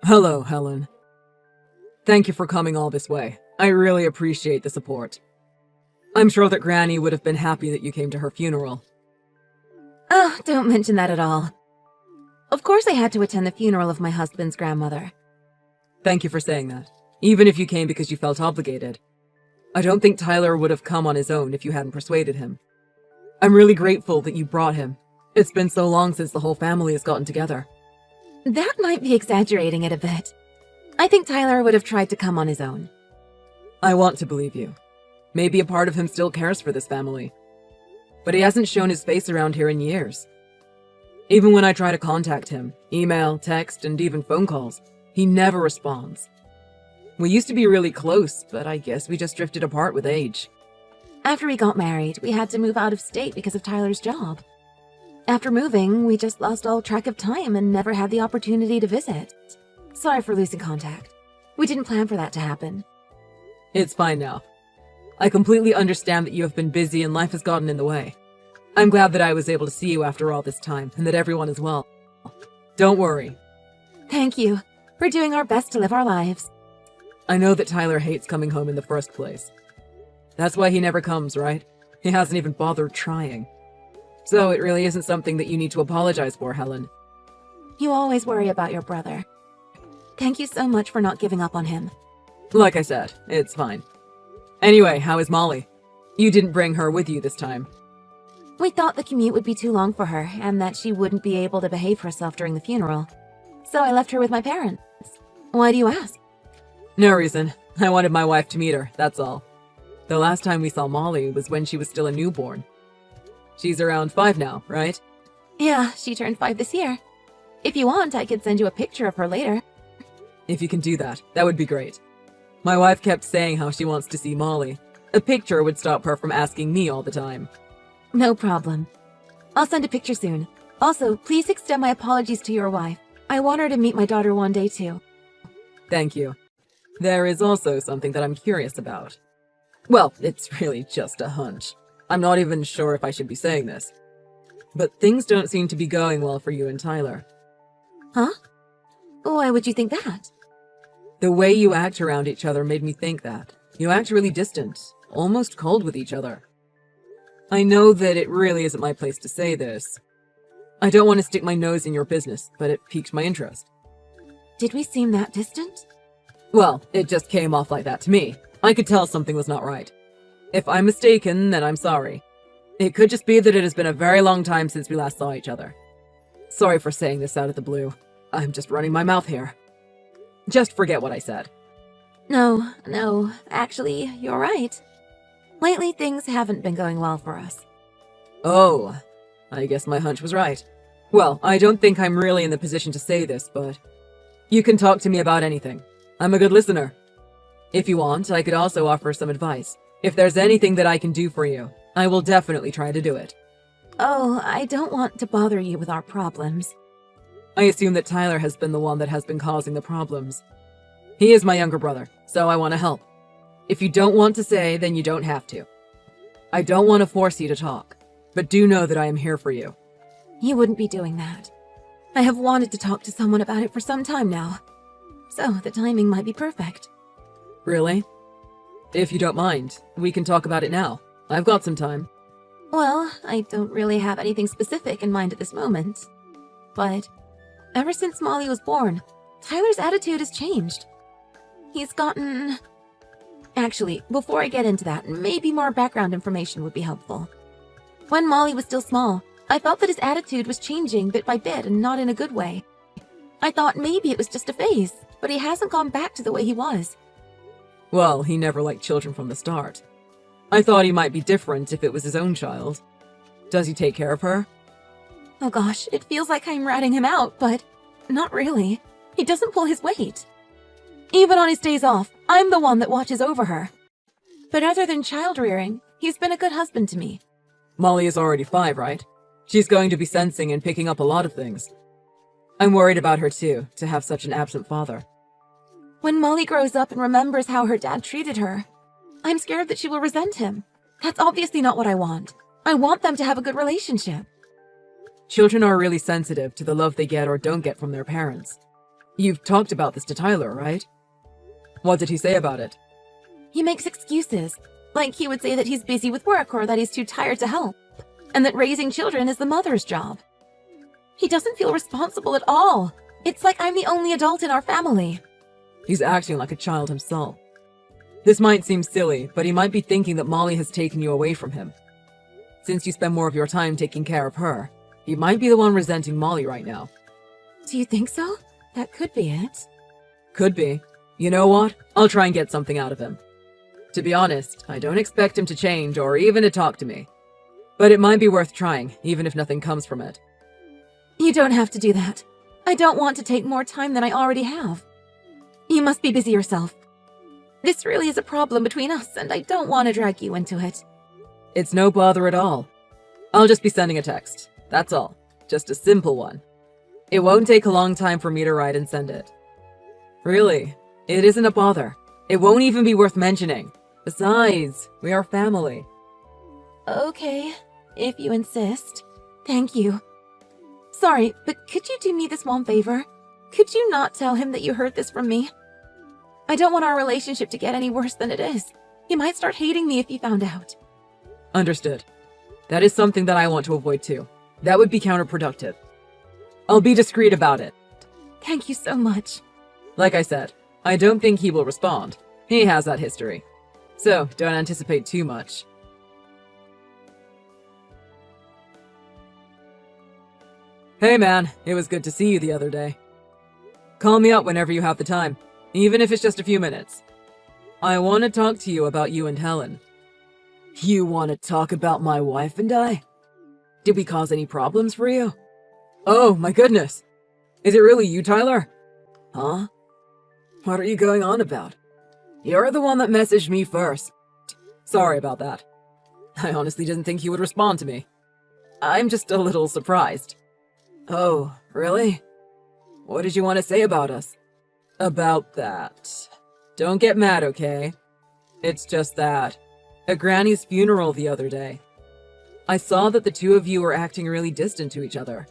Hello, Helen. Thank you for coming all this way. I really appreciate the support. I'm sure that Granny would have been happy that you came to her funeral. Oh, don't mention that at all. Of course I had to attend the funeral of my husband's grandmother. Thank you for saying that, even if you came because you felt obligated. I don't think Tyler would have come on his own if you hadn't persuaded him. I'm really grateful that you brought him. It's been so long since the whole family has gotten together. That might be exaggerating it a bit. I think Tyler would have tried to come on his own. I want to believe you. Maybe a part of him still cares for this family. But he hasn't shown his face around here in years. Even when I try to contact him, email, text, and even phone calls, he never responds. We used to be really close, but I guess we just drifted apart with age. After we got married, we had to move out of state because of Tyler's job. After moving, we just lost all track of time and never had the opportunity to visit. Sorry for losing contact. We didn't plan for that to happen. It's fine now. I completely understand that you have been busy and life has gotten in the way. I'm glad that I was able to see you after all this time and that everyone is well. Don't worry. Thank you. We're doing our best to live our lives. I know that Tyler hates coming home in the first place. That's why he never comes, right? He hasn't even bothered trying. So it really isn't something that you need to apologize for, Helen. You always worry about your brother. Thank you so much for not giving up on him. Like I said, it's fine. Anyway, how is Molly? You didn't bring her with you this time. We thought the commute would be too long for her and that she wouldn't be able to behave herself during the funeral. So I left her with my parents. Why do you ask? No reason. I wanted my wife to meet her, that's all. The last time we saw Molly was when she was still a newborn. She's around 5 now, right? Yeah, she turned 5 this year. If you want, I could send you a picture of her later. If you can do that, that would be great. My wife kept saying how she wants to see Molly. A picture would stop her from asking me all the time. No problem. I'll send a picture soon. Also, please extend my apologies to your wife. I want her to meet my daughter one day too. Thank you. There is also something that I'm curious about. Well, it's really just a hunch. I'm not even sure if I should be saying this. But things don't seem to be going well for you and Tyler. Huh? Why would you think that? The way you act around each other made me think that. You act really distant, almost cold with each other. I know that it really isn't my place to say this. I don't want to stick my nose in your business, but it piqued my interest. Did we seem that distant? Well, it just came off like that to me. I could tell something was not right. If I'm mistaken, then I'm sorry. It could just be that it has been a very long time since we last saw each other. Sorry for saying this out of the blue. I'm just running my mouth here. Just forget what I said. No, actually, you're right. Lately, things haven't been going well for us. Oh, I guess my hunch was right. Well, I don't think I'm really in the position to say this, but you can talk to me about anything. I'm a good listener. If you want, I could also offer some advice. If there's anything that I can do for you, I will definitely try to do it. Oh, I don't want to bother you with our problems. I assume that Tyler has been the one that has been causing the problems. He is my younger brother, so I want to help. If you don't want to say, then you don't have to. I don't want to force you to talk, but do know that I am here for you. You wouldn't be doing that. I have wanted to talk to someone about it for some time now. So the timing might be perfect. Really? If you don't mind, we can talk about it now. I've got some time. Well, I don't really have anything specific in mind at this moment. But ever since Molly was born, Tyler's attitude has changed. He's gotten... Actually, before I get into that, maybe more background information would be helpful. When Molly was still small, I felt that his attitude was changing bit by bit and not in a good way. I thought maybe it was just a phase, but he hasn't gone back to the way he was. Well, he never liked children from the start. I thought he might be different if it was his own child. Does he take care of her? Oh gosh, it feels like I'm ratting him out, but not really. He doesn't pull his weight. Even on his days off, I'm the one that watches over her. But other than child rearing, he's been a good husband to me. Molly is already 5, right? She's going to be sensing and picking up a lot of things. I'm worried about her too, to have such an absent father. When Molly grows up and remembers how her dad treated her, I'm scared that she will resent him. That's obviously not what I want. I want them to have a good relationship. Children are really sensitive to the love they get or don't get from their parents. You've talked about this to Tyler, right? What did he say about it? He makes excuses, like he would say that he's busy with work or that he's too tired to help, and that raising children is the mother's job. He doesn't feel responsible at all. It's like I'm the only adult in our family. He's acting like a child himself. This might seem silly, but he might be thinking that Molly has taken you away from him. Since you spend more of your time taking care of her, he might be the one resenting Molly right now. Do you think so? That could be it. Could be. You know what? I'll try and get something out of him. To be honest, I don't expect him to change or even to talk to me. But it might be worth trying, even if nothing comes from it. You don't have to do that. I don't want to take more time than I already have. You must be busy yourself. This really is a problem between us, and I don't want to drag you into it. It's no bother at all. I'll just be sending a text. That's all. Just a simple one. It won't take a long time for me to write and send it. Really, it isn't a bother. It won't even be worth mentioning. Besides, we are family. Okay, if you insist. Thank you. Sorry, but could you do me this one favor? Could you not tell him that you heard this from me? I don't want our relationship to get any worse than it is. He might start hating me if he found out. Understood. That is something that I want to avoid too. That would be counterproductive. I'll be discreet about it. Thank you so much. Like I said, I don't think he will respond. He has that history. So, don't anticipate too much. Hey man, it was good to see you the other day. Call me up whenever you have the time, even if it's just a few minutes. I want to talk to you about you and Helen. You want to talk about my wife and I? Did we cause any problems for you? Oh, my goodness. Is it really you, Tyler? Huh? What are you going on about? You're the one that messaged me first. Sorry about that. I honestly didn't think you would respond to me. I'm just a little surprised. Oh, really? What did you want to say about us? About that. Don't get mad, okay? It's just that. At Granny's funeral the other day, I saw that the two of you were acting really distant to each other.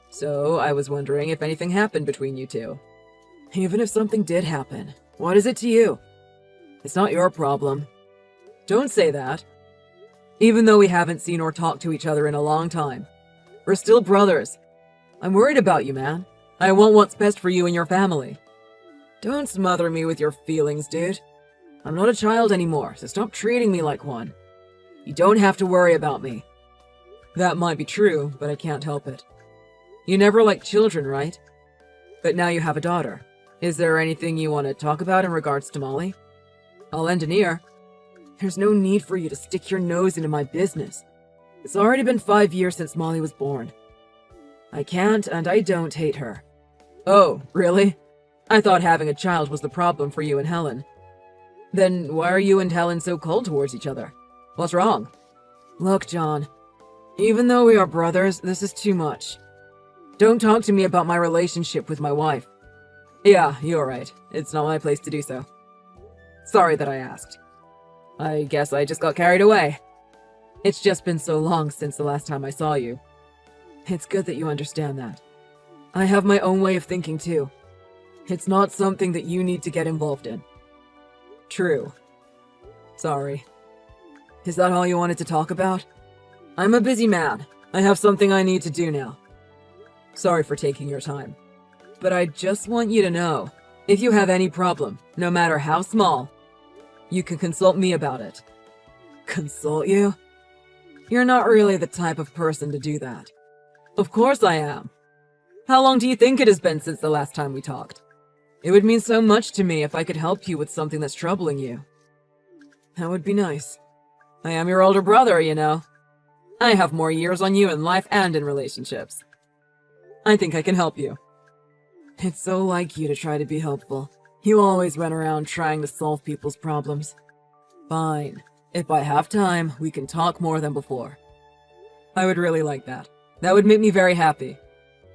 So I was wondering if anything happened between you two. Even if something did happen, what is it to you? It's not your problem. Don't say that. Even though we haven't seen or talked to each other in a long time, we're still brothers. I'm worried about you, man. I want what's best for you and your family. Don't smother me with your feelings, dude. I'm not a child anymore, so stop treating me like one. You don't have to worry about me. That might be true, but I can't help it. You never liked children, right? But now you have a daughter. Is there anything you want to talk about in regards to Molly? I'll lend an ear. There's no need for you to stick your nose into my business. It's already been 5 years since Molly was born. I can't and I don't hate her. Oh, really? I thought having a child was the problem for you and Helen. Then why are you and Helen so cold towards each other? What's wrong? Look, John. Even though we are brothers, this is too much. Don't talk to me about my relationship with my wife. Yeah, you're right. It's not my place to do so. Sorry that I asked. I guess I just got carried away. It's just been so long since the last time I saw you. It's good that you understand that. I have my own way of thinking too. It's not something that you need to get involved in. True. Sorry. Is that all you wanted to talk about? I'm a busy man. I have something I need to do now. Sorry for taking your time. But I just want you to know, if you have any problem, no matter how small, you can consult me about it. Consult you? You're not really the type of person to do that. Of course I am. How long do you think it has been since the last time we talked? It would mean so much to me if I could help you with something that's troubling you. That would be nice. I am your older brother, you know. I have more years on you in life and in relationships. I think I can help you. It's so like you to try to be helpful. You always run around trying to solve people's problems. Fine. If I have time, we can talk more than before. I would really like that. That would make me very happy.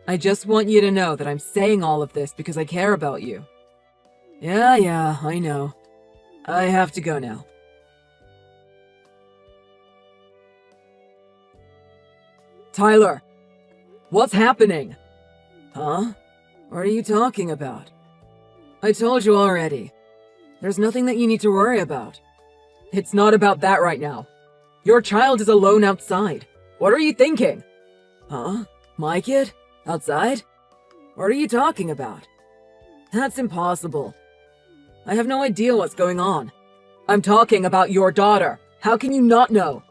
I just want you to know that I'm saying all of this because I care about you. Yeah, I know. I have to go now. Tyler! What's happening? Huh? What are you talking about? I told you already. There's nothing that you need to worry about. It's not about that right now. Your child is alone outside. What are you thinking? Huh? My kid? Outside? What are you talking about? That's impossible. I have no idea what's going on. I'm talking about your daughter. How can you not know?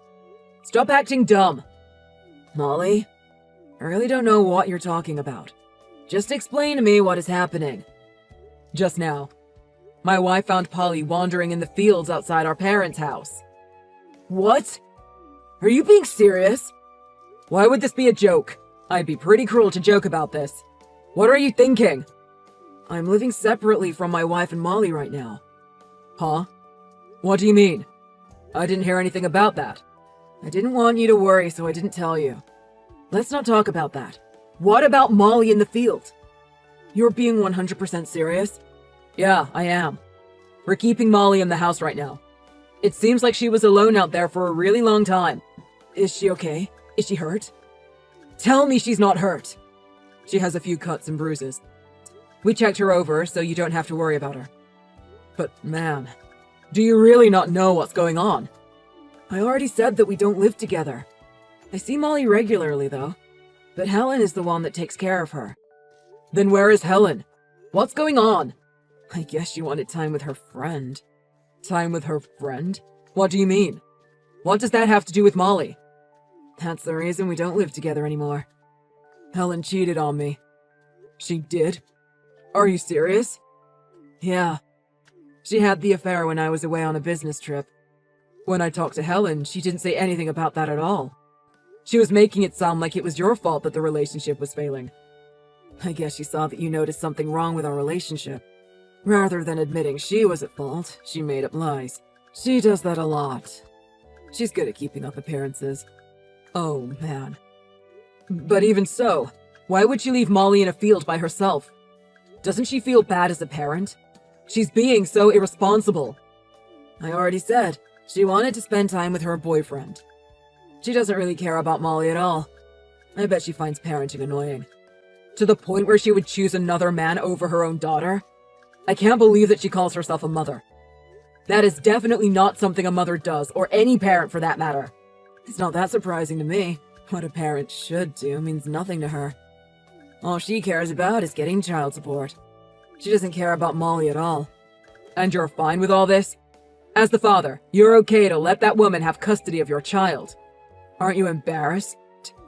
Stop acting dumb. Molly, I really don't know what you're talking about. Just explain to me what is happening. Just now, my wife found Polly wandering in the fields outside our parents' house. What? Are you being serious? Why would this be a joke? I'd be pretty cruel to joke about this. What are you thinking? I'm living separately from my wife and Molly right now. Huh? What do you mean? I didn't hear anything about that. I didn't want you to worry, so I didn't tell you. Let's not talk about that. What about Molly in the field? You're being 100% serious? Yeah, I am. We're keeping Molly in the house right now. It seems like she was alone out there for a really long time. Is she okay? Is she hurt? Tell me she's not hurt. She has a few cuts and bruises. We checked her over, so you don't have to worry about her. But, man, do you really not know what's going on? I already said that we don't live together. I see Molly regularly, though. But Helen is the one that takes care of her. Then where is Helen? What's going on? I guess she wanted time with her friend. Time with her friend? What do you mean? What does that have to do with Molly? That's the reason we don't live together anymore. Helen cheated on me. She did? Are you serious? Yeah. She had the affair when I was away on a business trip. When I talked to Helen, she didn't say anything about that at all. She was making it sound like it was your fault that the relationship was failing. I guess she saw that you noticed something wrong with our relationship. Rather than admitting she was at fault, she made up lies. She does that a lot. She's good at keeping up appearances. Oh, man. But even so, why would she leave Molly in a field by herself? Doesn't she feel bad as a parent? She's being so irresponsible. I already said, she wanted to spend time with her boyfriend. She doesn't really care about Molly at all. I bet she finds parenting annoying. To the point where she would choose another man over her own daughter? I can't believe that she calls herself a mother. That is definitely not something a mother does, or any parent for that matter. It's not that surprising to me. What a parent should do means nothing to her. All she cares about is getting child support. She doesn't care about Molly at all. And you're fine with all this? As the father, you're okay to let that woman have custody of your child. Aren't you embarrassed?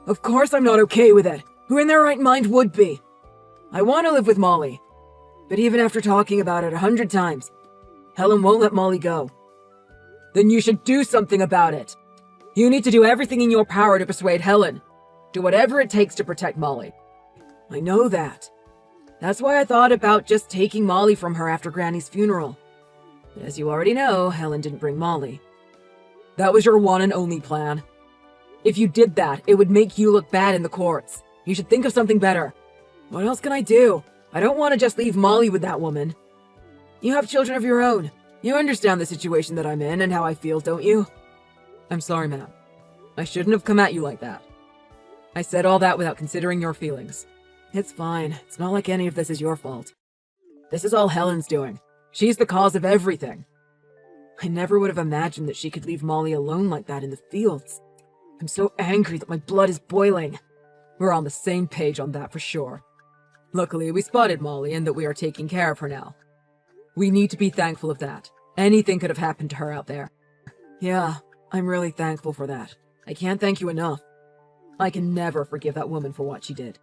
Of course I'm not okay with it. Who in their right mind would be? I want to live with Molly. But even after talking about it 100 times, Helen won't let Molly go. Then you should do something about it. You need to do everything in your power to persuade Helen. Do whatever it takes to protect Molly. I know that. That's why I thought about just taking Molly from her after Granny's funeral. But as you already know, Helen didn't bring Molly. That was your one and only plan. If you did that, it would make you look bad in the courts. You should think of something better. What else can I do? I don't want to just leave Molly with that woman. You have children of your own. You understand the situation that I'm in and how I feel, don't you? I'm sorry, ma'am. I shouldn't have come at you like that. I said all that without considering your feelings. It's fine. It's not like any of this is your fault. This is all Helen's doing. She's the cause of everything. I never would have imagined that she could leave Molly alone like that in the fields. I'm so angry that my blood is boiling. We're on the same page on that for sure. Luckily, we spotted Molly and that we are taking care of her now. We need to be thankful of that. Anything could have happened to her out there. Yeah, I'm really thankful for that. I can't thank you enough. I can never forgive that woman for what she did.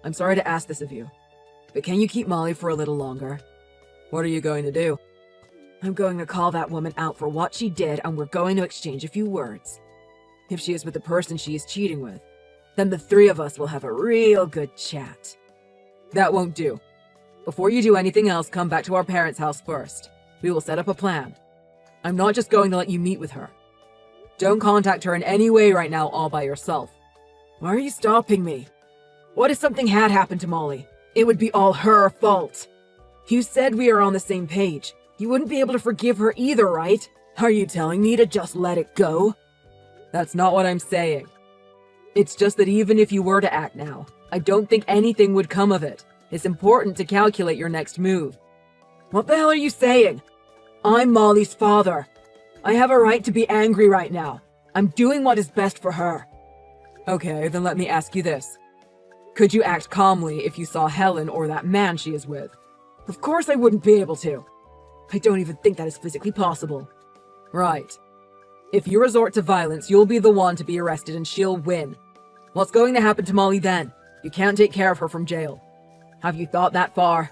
I'm sorry to ask this of you, but can you keep Molly for a little longer? What are you going to do? I'm going to call that woman out for what she did, and we're going to exchange a few words. If she is with the person she is cheating with, then the three of us will have a real good chat. That won't do. Before you do anything else, come back to our parents' house first. We will set up a plan. I'm not just going to let you meet with her. Don't contact her in any way right now all by yourself. Why are you stopping me? What if something had happened to Molly? It would be all her fault. You said we are on the same page. You wouldn't be able to forgive her either, right? Are you telling me to just let it go? That's not what I'm saying. It's just that even if you were to act now, I don't think anything would come of it. It's important to calculate your next move. What the hell are you saying? I'm Molly's father. I have a right to be angry right now. I'm doing what is best for her. Okay, then let me ask you this. Could you act calmly if you saw Helen or that man she is with? Of course I wouldn't be able to. I don't even think that is physically possible. Right. If you resort to violence, you'll be the one to be arrested and she'll win. What's going to happen to Molly then? You can't take care of her from jail. Have you thought that far?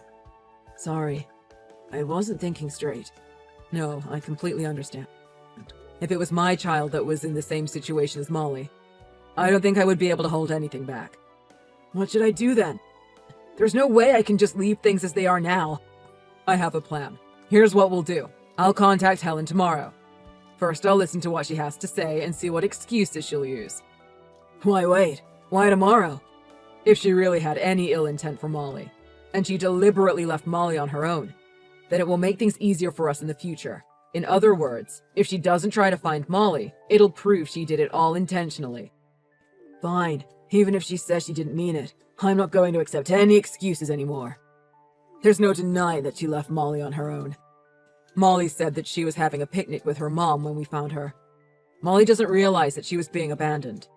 Sorry. I wasn't thinking straight. No, I completely understand. If it was my child that was in the same situation as Molly, I don't think I would be able to hold anything back. What should I do then? There's no way I can just leave things as they are now. I have a plan. Here's what we'll do. I'll contact Helen tomorrow. First, I'll listen to what she has to say and see what excuses she'll use. Why wait? Why tomorrow? If she really had any ill intent for Molly, and she deliberately left Molly on her own, then it will make things easier for us in the future. In other words, if she doesn't try to find Molly, it'll prove she did it all intentionally. Fine. Even if she says she didn't mean it, I'm not going to accept any excuses anymore. There's no denying that she left Molly on her own. Molly said that she was having a picnic with her mom when we found her. Molly doesn't realize that she was being abandoned.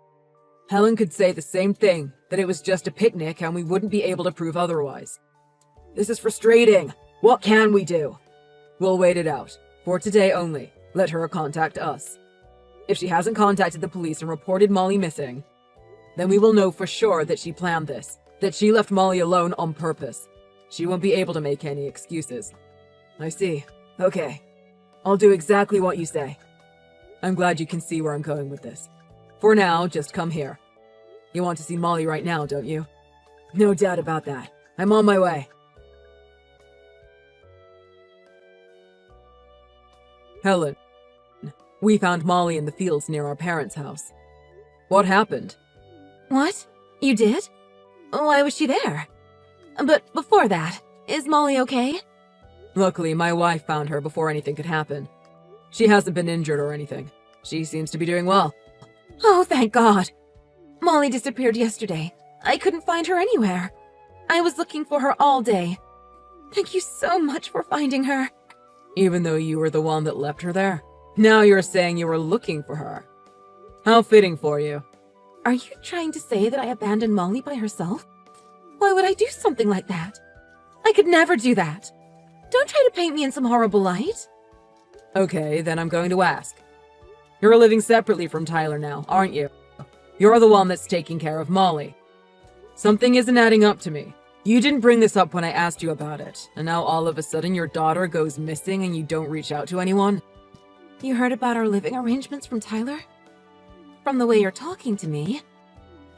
Helen could say the same thing, that it was just a picnic and we wouldn't be able to prove otherwise. This is frustrating. What can we do? We'll wait it out. For today only. Let her contact us. If she hasn't contacted the police and reported Molly missing, then we will know for sure that she planned this, that she left Molly alone on purpose. She won't be able to make any excuses. I see. Okay. I'll do exactly what you say. I'm glad you can see where I'm going with this. For now, just come here. You want to see Molly right now, don't you? No doubt about that. I'm on my way. Helen, we found Molly in the fields near our parents' house. What happened? What? You did? Why was she there? But before that, is Molly okay? Luckily, my wife found her before anything could happen. She hasn't been injured or anything. She seems to be doing well. Oh, thank God. Molly disappeared yesterday. I couldn't find her anywhere. I was looking for her all day. Thank you so much for finding her. Even though you were the one that left her there? Now you're saying you were looking for her. How fitting for you. Are you trying to say that I abandoned Molly by herself? Why would I do something like that? I could never do that. Don't try to paint me in some horrible light. Okay, then I'm going to ask. You're living separately from Tyler now, aren't you? You're the one that's taking care of Molly. Something isn't adding up to me. You didn't bring this up when I asked you about it, and now all of a sudden your daughter goes missing and you don't reach out to anyone? You heard about our living arrangements from Tyler? From the way you're talking to me,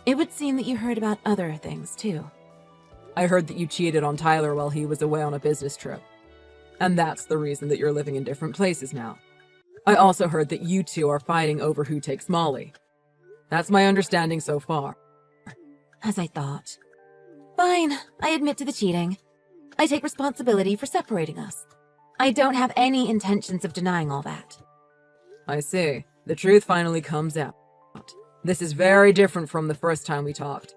it would seem that you heard about other things too. I heard that you cheated on Tyler while he was away on a business trip. And that's the reason that you're living in different places now. I also heard that you two are fighting over who takes Molly. That's my understanding so far. As I thought. Fine, I admit to the cheating. I take responsibility for separating us. I don't have any intentions of denying all that. I see. The truth finally comes out. This is very different from the first time we talked.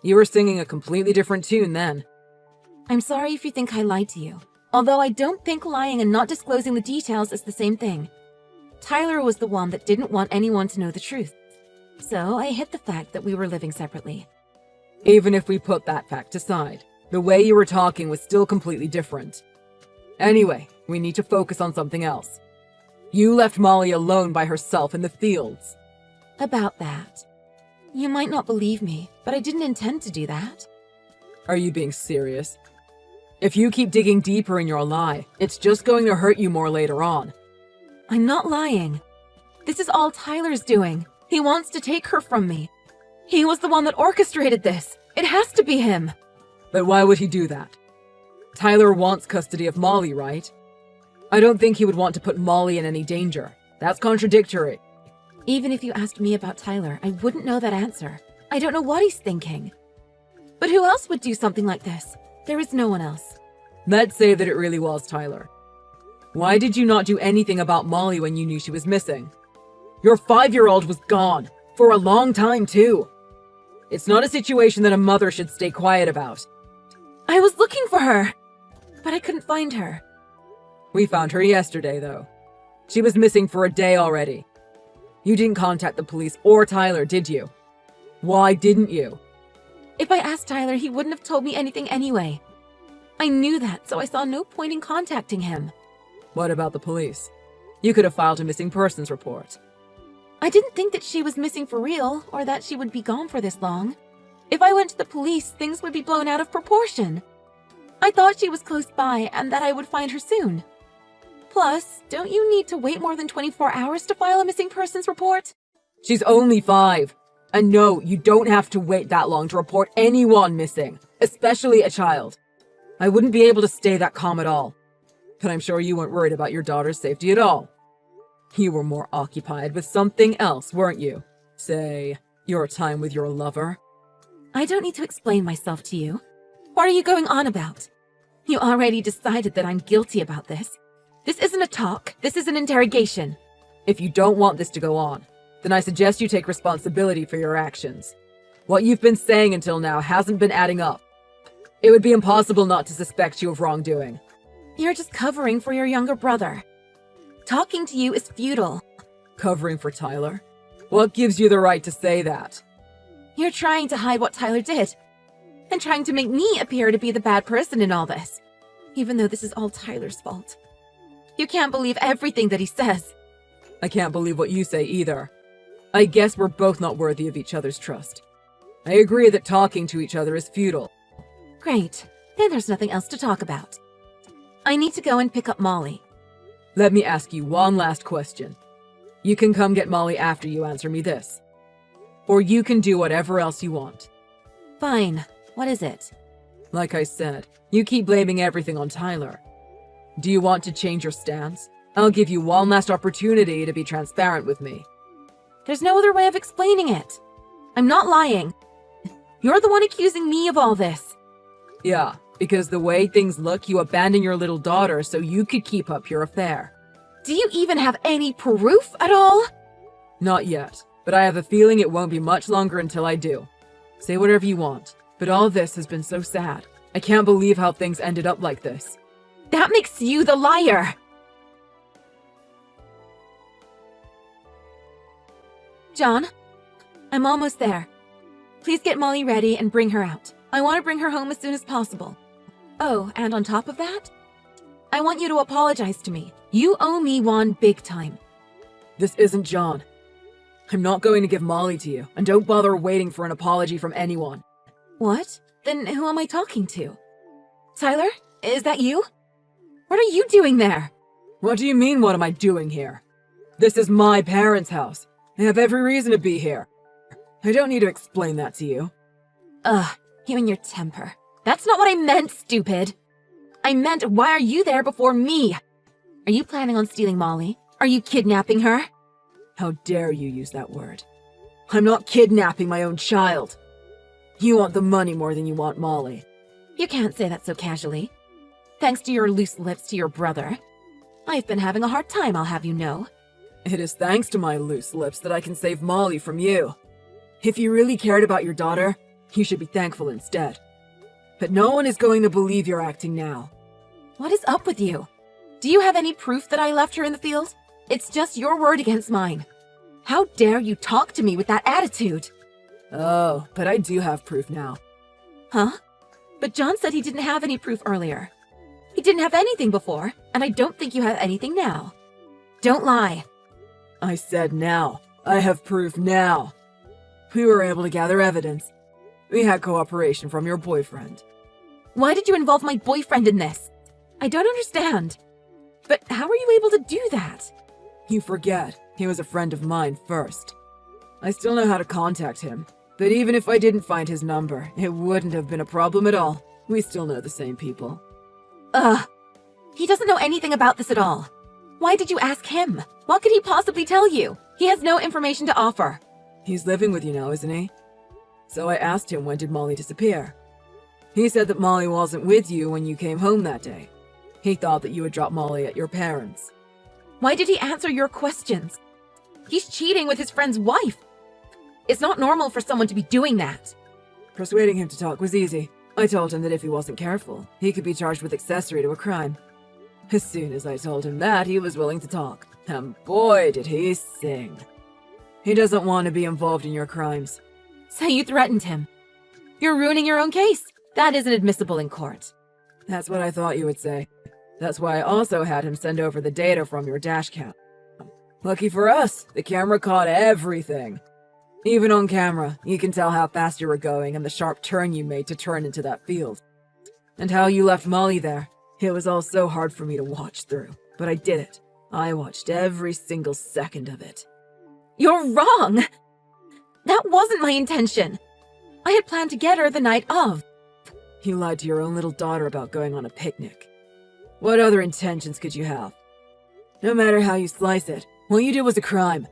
You were singing a completely different tune then. I'm sorry if you think I lied to you, although I don't think lying and not disclosing the details is the same thing. Tyler was the one that didn't want anyone to know the truth, so I hid the fact that we were living separately. Even if we put that fact aside, the way you were talking was still completely different. Anyway, we need to focus on something else. You left Molly alone by herself in the fields. About that. You might not believe me, but I didn't intend to do that. Are you being serious? If you keep digging deeper in your lie, it's just going to hurt you more later on. I'm not lying. This is all Tyler's doing. He wants to take her from me. He was the one that orchestrated this. It has to be him. But why would he do that? Tyler wants custody of Molly, right? I don't think he would want to put Molly in any danger. That's contradictory. Even if you asked me about Tyler, I wouldn't know that answer. I don't know what he's thinking. But who else would do something like this? There is no one else. Let's say that it really was Tyler. Why did you not do anything about Molly when you knew she was missing? Your 5-year-old was gone. For a long time, too. It's not a situation that a mother should stay quiet about. I was looking for her, but I couldn't find her. We found her yesterday, though. She was missing for a day already. You didn't contact the police or Tyler, did you? Why didn't you? If I asked Tyler, he wouldn't have told me anything anyway. I knew that, so I saw no point in contacting him. What about the police? You could have filed a missing persons report. I didn't think that she was missing for real, or that she would be gone for this long. If I went to the police, things would be blown out of proportion. I thought she was close by and that I would find her soon. Plus, don't you need to wait more than 24 hours to file a missing persons report? She's only 5. And no, you don't have to wait that long to report anyone missing, especially a child. I wouldn't be able to stay that calm at all. But I'm sure you weren't worried about your daughter's safety at all. You were more occupied with something else, weren't you? Say, your time with your lover. I don't need to explain myself to you. What are you going on about? You already decided that I'm guilty about this. This isn't a talk, this is an interrogation. If you don't want this to go on, then I suggest you take responsibility for your actions. What you've been saying until now hasn't been adding up. It would be impossible not to suspect you of wrongdoing. You're just covering for your younger brother. Talking to you is futile. Covering for Tyler? What gives you the right to say that? You're trying to hide what Tyler did, and trying to make me appear to be the bad person in all this, even though this is all Tyler's fault. You can't believe everything that he says. I can't believe what you say either. I guess we're both not worthy of each other's trust. I agree that talking to each other is futile. Great. Then there's nothing else to talk about. I need to go and pick up Molly. Let me ask you one last question. You can come get Molly after you answer me this. Or you can do whatever else you want. Fine. What is it? Like I said, you keep blaming everything on Tyler. Do you want to change your stance? I'll give you one last opportunity to be transparent with me. There's no other way of explaining it. I'm not lying. You're the one accusing me of all this. Yeah, because the way things look, you abandoned your little daughter so you could keep up your affair. Do you even have any proof at all? Not yet, but I have a feeling it won't be much longer until I do. Say whatever you want, but all this has been so sad. I can't believe how things ended up like this. That makes you the liar! John, I'm almost there. Please get Molly ready and bring her out. I want to bring her home as soon as possible. Oh, and on top of that, I want you to apologize to me. You owe me one big time. This isn't John. I'm not going to give Molly to you, and don't bother waiting for an apology from anyone. What? Then who am I talking to? Tyler? Is that you? What are you doing there? What do you mean, what am I doing here? This is my parents' house. I have every reason to be here. I don't need to explain that to you. Ugh, you and your temper. That's not what I meant, stupid. I meant, why are you there before me? Are you planning on stealing Molly? Are you kidnapping her? How dare you use that word? I'm not kidnapping my own child. You want the money more than you want Molly. You can't say that so casually. Thanks to your loose lips to your brother. I've been having a hard time, I'll have you know. It is thanks to my loose lips that I can save Molly from you. If you really cared about your daughter, you should be thankful instead. But no one is going to believe you're acting now. What is up with you? Do you have any proof that I left her in the field? It's just your word against mine. How dare you talk to me with that attitude? Oh, but I do have proof now. Huh? But John said he didn't have any proof earlier. He didn't have anything before, and I don't think you have anything now. Don't lie. I said now. I have proof now. We were able to gather evidence. We had cooperation from your boyfriend. Why did you involve my boyfriend in this? I don't understand. But how were you able to do that? You forget, he was a friend of mine first. I still know how to contact him, but even if I didn't find his number, it wouldn't have been a problem at all. We still know the same people. He doesn't know anything about this at all. Why did you ask him? What could he possibly tell you? He has no information to offer. He's living with you now, isn't he? So I asked him, when did Molly disappear? He said that Molly wasn't with you when you came home that day. He thought that you had dropped Molly at your parents'. Why did he answer your questions? He's cheating with his friend's wife. It's not normal for someone to be doing that. Persuading him to talk was easy. I told him that if he wasn't careful, he could be charged with accessory to a crime. As soon as I told him that, he was willing to talk. And boy, did he sing. He doesn't want to be involved in your crimes. So you threatened him. You're ruining your own case. That isn't admissible in court. That's what I thought you would say. That's why I also had him send over the data from your dash cam. Lucky for us, the camera caught everything. Even on camera, you can tell how fast you were going and the sharp turn you made to turn into that field. And how you left Molly there. It was all so hard for me to watch through, but I did it. I watched every single second of it. You're wrong! That wasn't my intention. I had planned to get her the night of. You lied to your own little daughter about going on a picnic. What other intentions could you have? No matter how you slice it, what you did was a crime.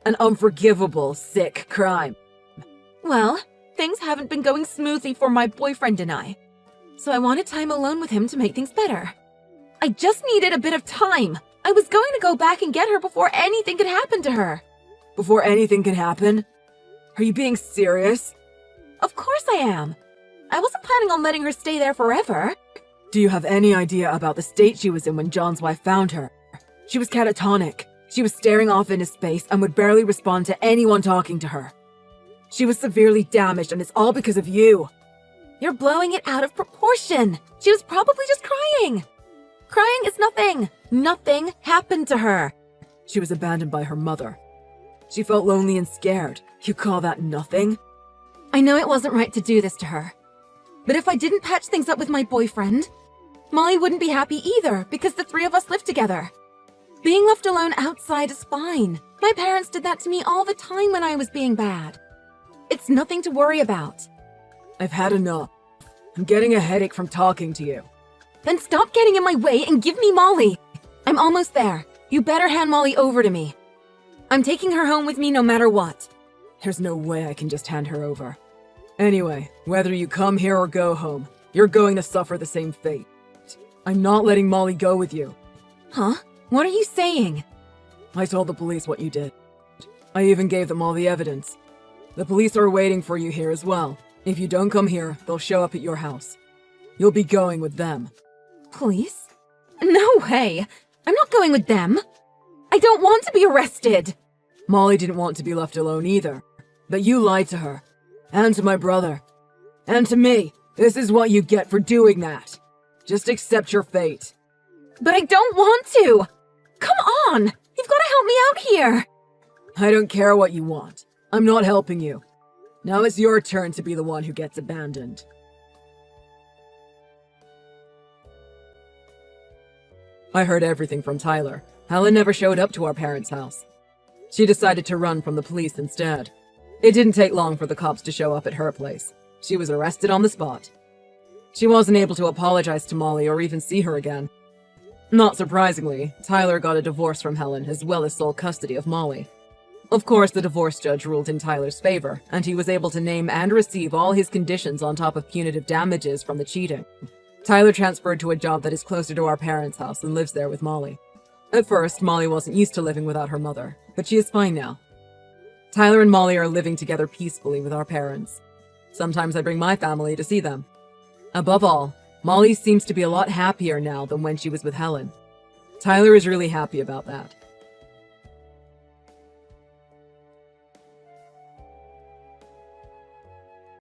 An unforgivable, sick crime. Well, things haven't been going smoothly for my boyfriend and I. So I wanted time alone with him to make things better. I just needed a bit of time. I was going to go back and get her before anything could happen to her. Before anything could happen? Are you being serious? Of course I am. I wasn't planning on letting her stay there forever. Do you have any idea about the state she was in when John's wife found her? She was catatonic. She was staring off into space and would barely respond to anyone talking to her. She was severely damaged, and it's all because of you. You're blowing it out of proportion. She was probably just crying. Crying is nothing. Nothing happened to her. She was abandoned by her mother. She felt lonely and scared. You call that nothing? I know it wasn't right to do this to her. But if I didn't patch things up with my boyfriend, Molly wouldn't be happy either because the three of us lived together. Being left alone outside is fine. My parents did that to me all the time when I was being bad. It's nothing to worry about. I've had enough. I'm getting a headache from talking to you. Then stop getting in my way and give me Molly. I'm almost there. You better hand Molly over to me. I'm taking her home with me no matter what. There's no way I can just hand her over. Anyway, whether you come here or go home, you're going to suffer the same fate. I'm not letting Molly go with you. Huh? What are you saying? I told the police what you did. I even gave them all the evidence. The police are waiting for you here as well. If you don't come here, they'll show up at your house. You'll be going with them. Police? No way! I'm not going with them. I don't want to be arrested. Molly didn't want to be left alone either. But you lied to her. And to my brother. And to me. This is what you get for doing that. Just accept your fate. But I don't want to! Come on! You've got to help me out here! I don't care what you want. I'm not helping you. Now it's your turn to be the one who gets abandoned. I heard everything from Tyler. Helen never showed up to our parents' house. She decided to run from the police instead. It didn't take long for the cops to show up at her place. She was arrested on the spot. She wasn't able to apologize to Molly or even see her again. Not surprisingly, Tyler got a divorce from Helen as well as sole custody of Molly. Of course, the divorce judge ruled in Tyler's favor, and he was able to name and receive all his conditions on top of punitive damages from the cheating. Tyler transferred to a job that is closer to our parents' house and lives there with Molly. At first, Molly wasn't used to living without her mother, but she is fine now. Tyler and Molly are living together peacefully with our parents. Sometimes I bring my family to see them. Above all, Molly seems to be a lot happier now than when she was with Helen. Tyler is really happy about that.